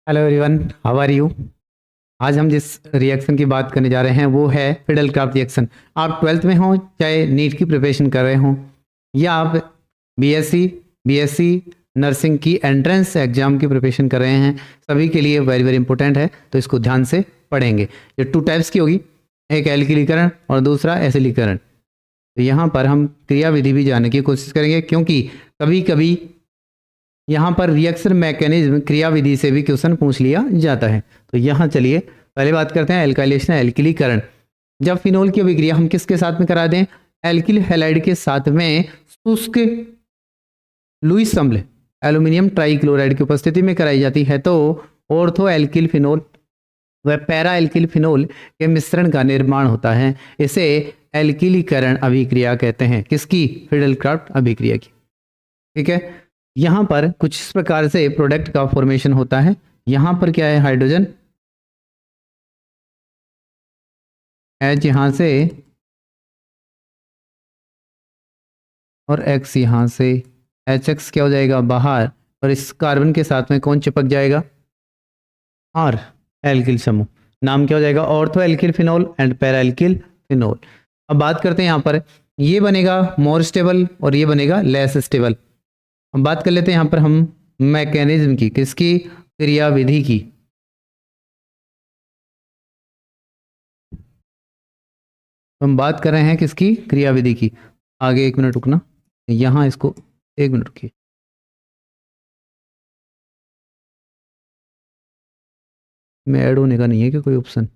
Hello everyone, how are you. आज हम जिस रिएक्शन की बात करने जा रहे हैं वो है फिडेल क्राफ्ट रिएक्शन। आप ट्वेल्थ में हो, चाहे नीट की प्रिपरेशन कर रहे हो, या आप बीएससी बीएससी नर्सिंग की एंट्रेंस एग्जाम की प्रिपरेशन कर रहे हैं, सभी के लिए वेरी वेरी इंपॉर्टेंट है। तो इसको ध्यान से पढ़ेंगे। ये 2 टाइप्स की होगी, एक एल्किलीकरण और दूसरा एसिलीकरण। तो यहाँ पर हम क्रियाविधि भी जानने की कोशिश करेंगे, क्योंकि कभी कभी यहाँ पर रिएक्शन मैकेनिज्म क्रियाविधि से भी क्वेश्चन पूछ लिया जाता है। तो यहाँ चलिए पहले बात करते हैं एल्काइलेशन, एल्किलीकरण। जब फिनोल की अभिक्रिया हम किसके साथ में करा दें? एल्किल हैलाइड के साथ में शुष्क लुईस अम्ल एल्यूमिनियम ट्राइक्लोराइड की उपस्थिति में कराई जाती है तो ऑर्थो एल्किल फिनोल व पैरा एल्किल फिनोल के मिश्रण का निर्माण होता है। इसे एल्किलीकरण अभिक्रिया कहते हैं। किसकी? फिडेल क्राफ्ट अभिक्रिया की। ठीक है, यहाँ पर कुछ इस प्रकार से प्रोडक्ट का फॉर्मेशन होता है। यहाँ पर क्या है? हाइड्रोजन H यहाँ से और X यहाँ से, HX क्या हो जाएगा? बाहर। और इस कार्बन के साथ में कौन चिपक जाएगा? R एल्किल समूह। नाम क्या हो जाएगा? Ortho alkyl phenol and para alkyl phenol. अब बात करते हैं यहाँ पर, ये बनेगा मोर स्टेबल और ये बनेगा लेस स्टेबल। अब बात कर लेते हैं यहाँ पर हम मैकेनिज्म की, किसकी? क्रियाविधि की। हम बात कर रहे हैं किसकी? क्रियाविधि की। आगे 1 मिनट रुकना, यहाँ इसको 1 मिनट रुकिए। में ऐड होने का नहीं है क्या कोई ऑप्शन?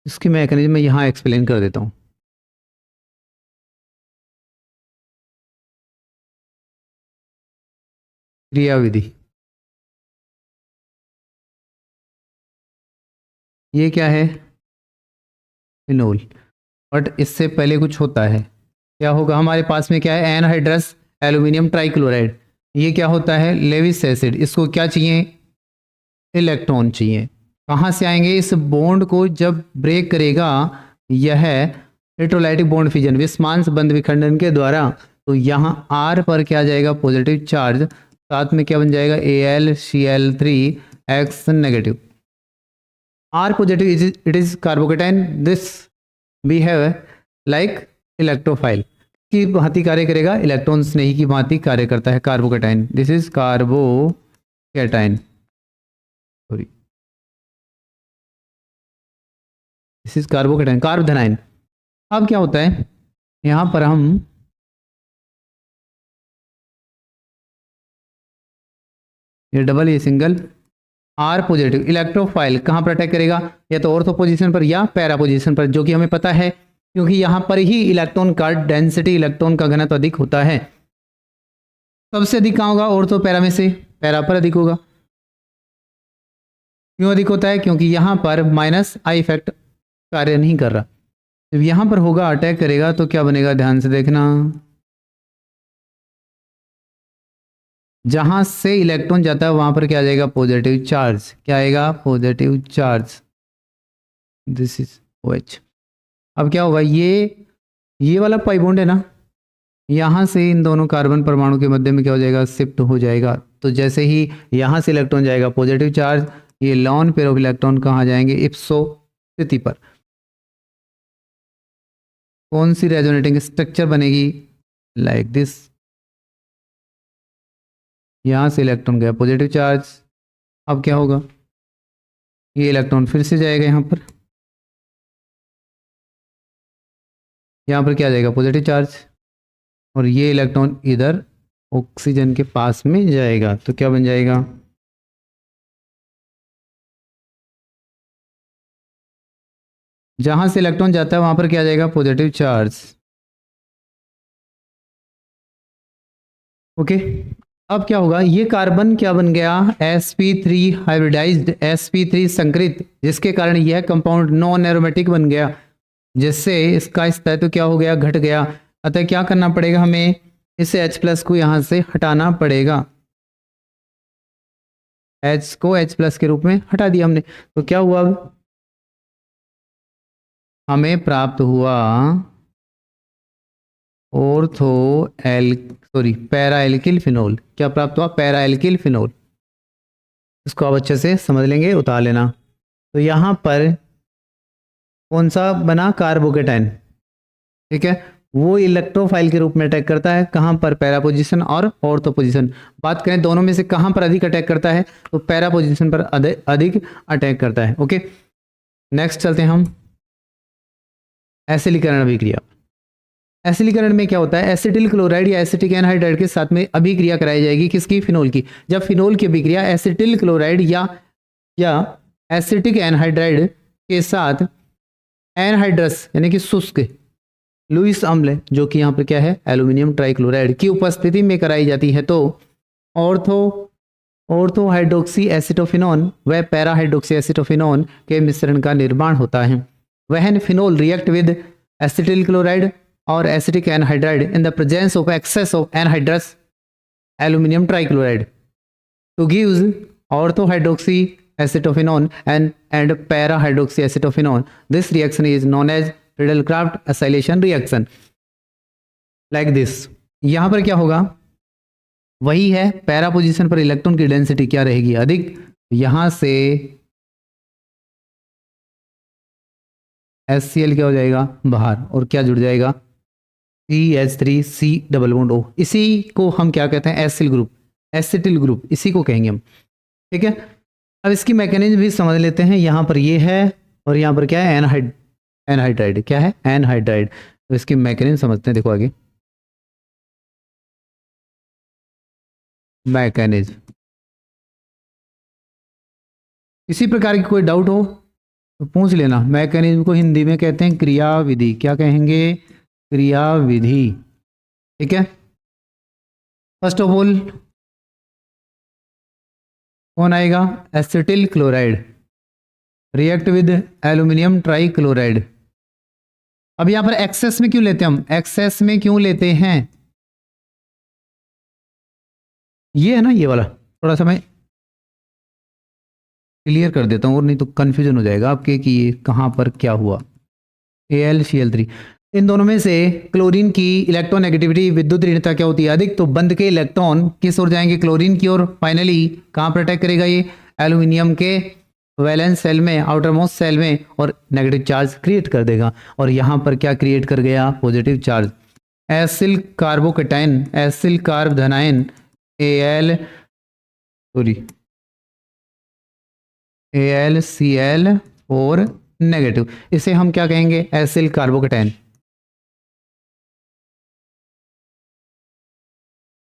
इसकी मैकेनिज्म मैं यहाँ एक्सप्लेन कर देता हूँ। क्रियाविधि, ये क्या है? फिनोल। बट इससे पहले कुछ होता है। क्या होगा? हमारे पास में क्या है? Anhydrous aluminium trichloride. ये क्या होता है? Lewis acid. इसको क्या चाहिए? इलेक्ट्रॉन चाहिए। कहाँ से आएंगे? इस बॉन्ड को जब ब्रेक करेगा यह इलेक्ट्रोलाइटिक बॉन्ड फिजन, विस्मांस बंध विखंडन के द्वारा, तो यहाँ R पर क्या आ जाएगा? Positive charge. साथ में क्या बन जाएगा? AlCl3X negative. R positive it is carbocation, this behave like electrophile. की भांति कार्य करेगा? इलेक्ट्रॉन स्नेही की भांति कार्य करता है कार्बोकेटाइन। दिस इज कार्बोकेटाइन, सॉरी दिस इज कार्बोकेटाइन, कार्बोधनाइन। अब क्या होता है यहाँ पर? हम ये डबल, ये सिंगल, R पॉजिटिव इलेक्ट्रोफाइल कहाँ पर अटैक करेगा? या तो ऑर्थो पोजीशन पर या पैरा पोजीशन पर, जो कि हमें पता है क्योंकि यहाँ पर ही इलेक्ट्रॉन का डेंसिटी, इलेक्ट्रॉन का घनत्व अधिक होता है। सबसे अधिक कहाँ होगा? ऑर्थो पैरा में से पैरा पर अधिक होगा। क्यों अधिक होता है? क्योंकि यहाँ पर माइनस आई इफेक्ट कार्य नहीं कर रहा। जब यहाँ पर होगा, अटैक करेगा, तो क्या बनेगा? ध्यान से देखना, जहां से इलेक्ट्रॉन जाता है वहां पर क्या आ जाएगा? Positive charge. क्या आएगा? Positive charge. This is OH। अब क्या होगा? ये वाला पाई बॉन्ड है ना, यहाँ से इन दोनों कार्बन परमाणु के मध्य में क्या हो जाएगा? शिफ्ट हो जाएगा। तो जैसे ही यहाँ से इलेक्ट्रॉन जाएगा पॉजिटिव चार्ज, ये लॉन पेयर ऑफ इलेक्ट्रॉन कहाँ जाएंगे? इप्सो स्थिति पर। कौन सी रेजोनेटिंग स्ट्रक्चर बनेगी? Like this. यहाँ से इलेक्ट्रॉन गया पॉजिटिव चार्ज। अब क्या होगा? ये इलेक्ट्रॉन फिर से जाएगा यहाँ पर क्या आ जाएगा? Positive charge. और ये इलेक्ट्रॉन इधर ऑक्सीजन के पास में जाएगा, तो क्या बन जाएगा? जहां से इलेक्ट्रॉन जाता है वहां पर क्या आ जाएगा? Positive charge. ओके। अब क्या होगा? ये कार्बन क्या बन गया? sp3 हाइब्रिडाइज्ड, sp3 संकरित, जिसके कारण यह कंपाउंड नॉन एरोमेटिक बन गया, जिससे इसका स्थायित्व क्या हो गया? घट गया। अतः क्या करना पड़ेगा हमें? इस H+ को यहां से हटाना पड़ेगा। H को H+ के रूप में हटा दिया हमने, तो क्या हुआ? अब हमें प्राप्त हुआ ortho L sorry para alkyl phenol. क्या प्राप्त हुआ? Para alkyl phenol. इसको आप अच्छे से समझ लेंगे, उतार लेना। तो यहाँ पर कौन सा बना, कार्बोकेटाइन, ठीक है, वो इलेक्ट्रोफाइल के रूप में अटैक करता है। कहाँ पर, पैरा पोजीशन और ऑर्थो पोजीशन। बात करें दोनों में से कहाँ पर अधिक अटैक करता है, तो पैरा पोजीशन पर अधिक अटैक करता है। ओके, नेक्स्ट चलते हैं हम एसिडीकरण अभिक्रिया। एसिडीकरण में क्या होता है, एसिटिल क्लोराइड या एसिटिक एनहाइड्राइड के साथ में अभिक्रिया कराई जाएगी, किसकी, फिनोल की। जब फिनोल की अभिक्रिया एसिटिल क्लोराइड या एसिटिक एनहाइड्राइड के साथ एनहाइड्रस यानी कि शुष्क लुईस अम्ल, जो कि यहाँ पर क्या है, एल्यूमिनियम ट्राइक्लोराइड की उपस्थिति में कराई जाती है, तो ऑर्थो हाइड्रोक्सी एसिटोफिनोन व पैरा हाइड्रोक्सी एसिटोफिनोन के मिश्रण का निर्माण होता है। When phenol react with acetyl chloride और acetic anhydride in the presence of excess of anhydrous aluminium trichloride to gives orthohydroxy acetophenone and para-hydroxy acetophenone. This reaction is known as Friedel-Crafts acylation reaction. Like this. यहाँ पर क्या होगा, वही है, para position पर electron की density क्या रहेगी, अधिक। यहाँ से HCl क्या हो जाएगा बाहर, और क्या जुड़ जाएगा, CH3C डबल बॉन्ड O। इसी को हम क्या कहते हैं, एसिल ग्रुप, एसिटिल ग्रुप, इसी को कहेंगे हम, ठीक है। अब इसकी मैकेनिज्म भी समझ लेते हैं। यहाँ पर ये है और यहाँ पर क्या है, एनहाइड्राइड, क्या है, एनहाइड्राइड। तो इसकी मैकेनिज्म समझते हैं, देखो आगे मैकेनिज्म। इसी प्रकार की कोई डाउट हो तो पूछ लेना। मैकेनिज्म को हिंदी में कहते हैं क्रियाविधि, क्या कहेंगे, क्रियाविधि, ठीक है। फर्स्ट ऑफ ऑल कौन आएगा, acetyl chloride react with aluminium trichloride. अब यहां पर एक्सेस में क्यों लेते हैं हम, एक्सेस में क्यों लेते हैं, ये है ना, ये वाला थोड़ा सा मैं क्लियर कर देता हूं, और नहीं तो कंफ्यूजन हो जाएगा आपके कि ये कहां पर क्या हुआ। AlCl3, इन दोनों में से क्लोरीन की इलेक्ट्रोनेगेटिविटी, विद्युत ऋणता क्या होती है, अधिक। तो बंद के इलेक्ट्रॉन किस ओर जाएंगे, क्लोरीन की ओर। फाइनली कहां पर अटैक करेगा ये, एल्यूमिनियम के वैलेंस सेल में, आउटर मोस्ट सेल में, और नेगेटिव चार्ज क्रिएट कर देगा। और यहां पर क्या क्रिएट कर गया, positive charge. Acyl carbocation, acyl कार्ब धनायन, AlCl और नेगेटिव, इसे हम क्या कहेंगे, एसिल कार्बोकेटाइन,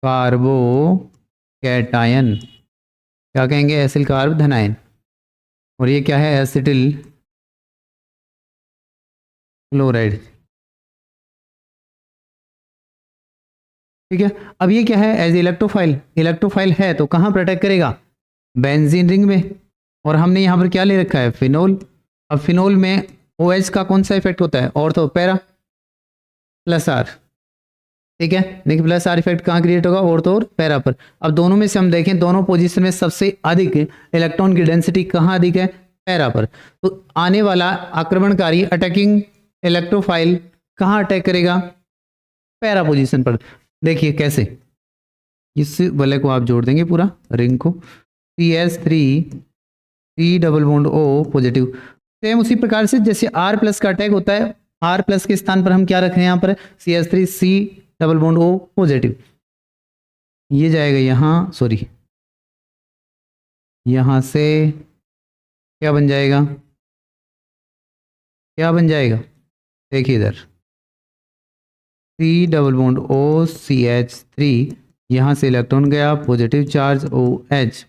कार्बोकैटायन, क्या कहेंगे, एसिल कार्ब धनायन। और ये क्या है, एसिटिल क्लोराइड, ठीक है। अब ये क्या है, एज इलेक्ट्रोफाइल, इलेक्ट्रोफाइल है तो कहां पर अटैक करेगा, बेंजीन रिंग में। और हमने यहां पर क्या ले रखा है, फिनोल। अब फिनोल में OH का कौन सा इफेक्ट होता है, ऑर्थो, पैरा प्लस R, ठीक है। देखिए प्लस R इफेक्ट कहाँ क्रिएट होगा, ऑर्थो और पैरा पर। अब दोनों में से हम देखें, दोनों पोजीशन में सबसे अधिक इलेक्ट्रॉन की डेंसिटी कहाँ अधिक है, पैरा पर। तो आने वाला आक्रमणकारी अटैकिंग इलेक्ट्रोफाइल कहाँ अटैक करेगा, पैरा पोजीशन पर। देखिए कैसे, इस वाले को आप जोड़ देंगे पूरा रिंग को, CH3C double bond O positive. Same उसी प्रकार से जैसे R प्लस का अटैक होता है, R प्लस के स्थान पर हम क्या रख रहे हैं, यहाँ पर CH3C double bond O positive. ये जाएगा यहाँ, सॉरी यहाँ से क्या बन जाएगा, क्या बन जाएगा, देखिए इधर C double bond O CH3, यहाँ से इलेक्ट्रॉन गया, पॉजिटिव चार्ज OH,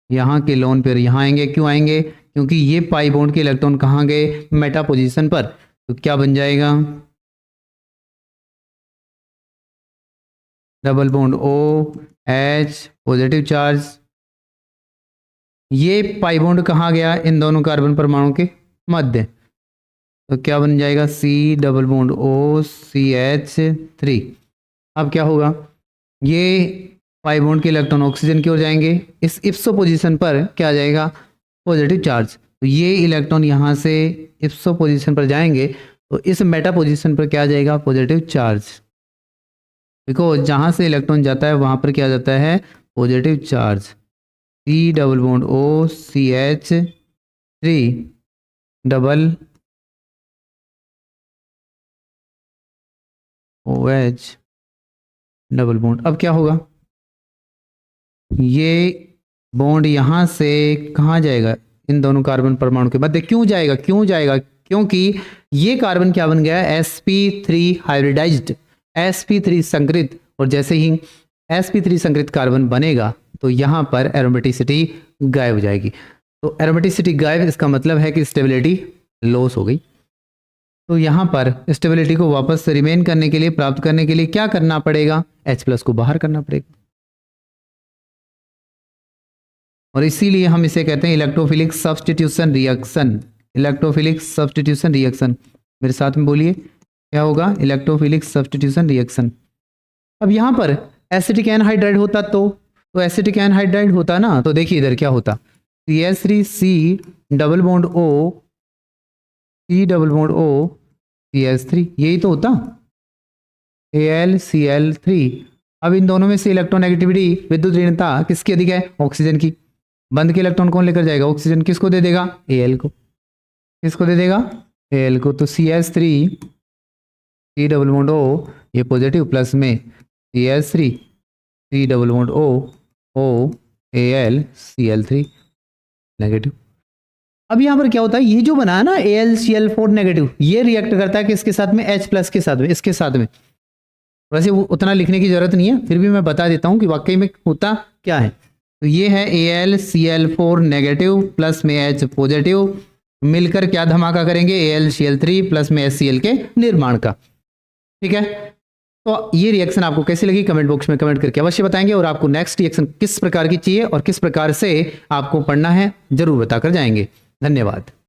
यहाँ के लोन पर यहाँ आएंगे, क्यों आएंगे, क्योंकि ये पाई बॉन्ड के इलेक्ट्रॉन कहाँ गए, मेटा पोजीशन पर। तो क्या बन जाएगा, double bond OH positive charge, ये पाई बॉन्ड कहाँ गया, इन दोनों कार्बन परमाणु के मध्य। तो क्या बन जाएगा, C double bond O CH3। अब क्या होगा, ये पाई बॉन्ड के इलेक्ट्रॉन ऑक्सीजन की ओर जाएंगे, इस इप्सो पोजीशन पर क्या आ जाएगा, पॉजिटिव चार्ज। तो ये इलेक्ट्रॉन यहाँ से इप्सो पोजीशन पर जाएंगे, तो इस मेटा पोजीशन पर क्या आ जाएगा, पॉजिटिव चार्ज। देखो जहाँ से इलेक्ट्रॉन जाता है वहाँ पर क्या जाता है, positive charge. C double bond O C H three double O H double bond. अब क्या होगा, ये बॉन्ड यहां से कहाँ जाएगा, इन दोनों कार्बन परमाणु के मध्य क्यों जाएगा, क्यों जाएगा, क्योंकि ये कार्बन क्या बन गया है, sp3 हाइब्रिडाइज्ड, sp3 संकरित, और जैसे ही sp3 संकरित कार्बन बनेगा तो यहां पर एरोमेटिसिटी गायब हो जाएगी। तो एरोमेटिसिटी गायब, इसका मतलब है कि स्टेबिलिटी लॉस हो गई। तो यहां पर स्टेबिलिटी को वापस रिमेन करने के लिए, प्राप्त करने के लिए क्या करना पड़ेगा, H+ को बाहर करना पड़ेगा, और इसीलिए हम इसे कहते हैं electrophilic substitution reaction. Electrophilic substitution reaction, मेरे साथ में बोलिए क्या होगा, इलेक्ट्रोफिलिक सब्स्टिट्यूशन रिएक्शन। अब यहां पर एसिटिक एनहाइड्राइड होता तो एसिटिक एनहाइड्राइड होता ना, तो देखिए इधर क्या होता, CH3C double bond O C double bond O CH3, यही तो होता, AlCl3। अब इन दोनों में से इलेक्ट्रोनेगेटिविटी, विद्युत ऋणता किसकी अधिक है, ऑक्सीजन की। बंद के इलेक्ट्रॉन कौन लेकर जाएगा, ऑक्सीजन। किसको दे देगा, Al को। किसको दे देगा, Al को। तो CH3 C double bond O ये पॉजिटिव, प्लस में CH3 C double bond O AlCl3 negative. अब यहाँ पर क्या होता है, ये जो बना है ना AlCl4 नेगेटिव, ये रिएक्ट करता है किसके साथ में, H+ के साथ में, इसके साथ में। वैसे उतना लिखने की जरूरत नहीं है, फिर भी मैं बता देता हूँ कि वाकई में होता क्या है। तो ये है AlCl4 नेगेटिव प्लस में H पॉजिटिव, मिलकर क्या धमाका करेंगे, AlCl3 प्लस में HCl के निर्माण का। ठीक है, तो ये रिएक्शन आपको कैसी लगी कमेंट बॉक्स में कमेंट करके अवश्य बताएंगे, और आपको नेक्स्ट रिएक्शन किस प्रकार की चाहिए और किस प्रकार से आपको पढ़ना है जरूर बताकर जाएंगे। धन्यवाद।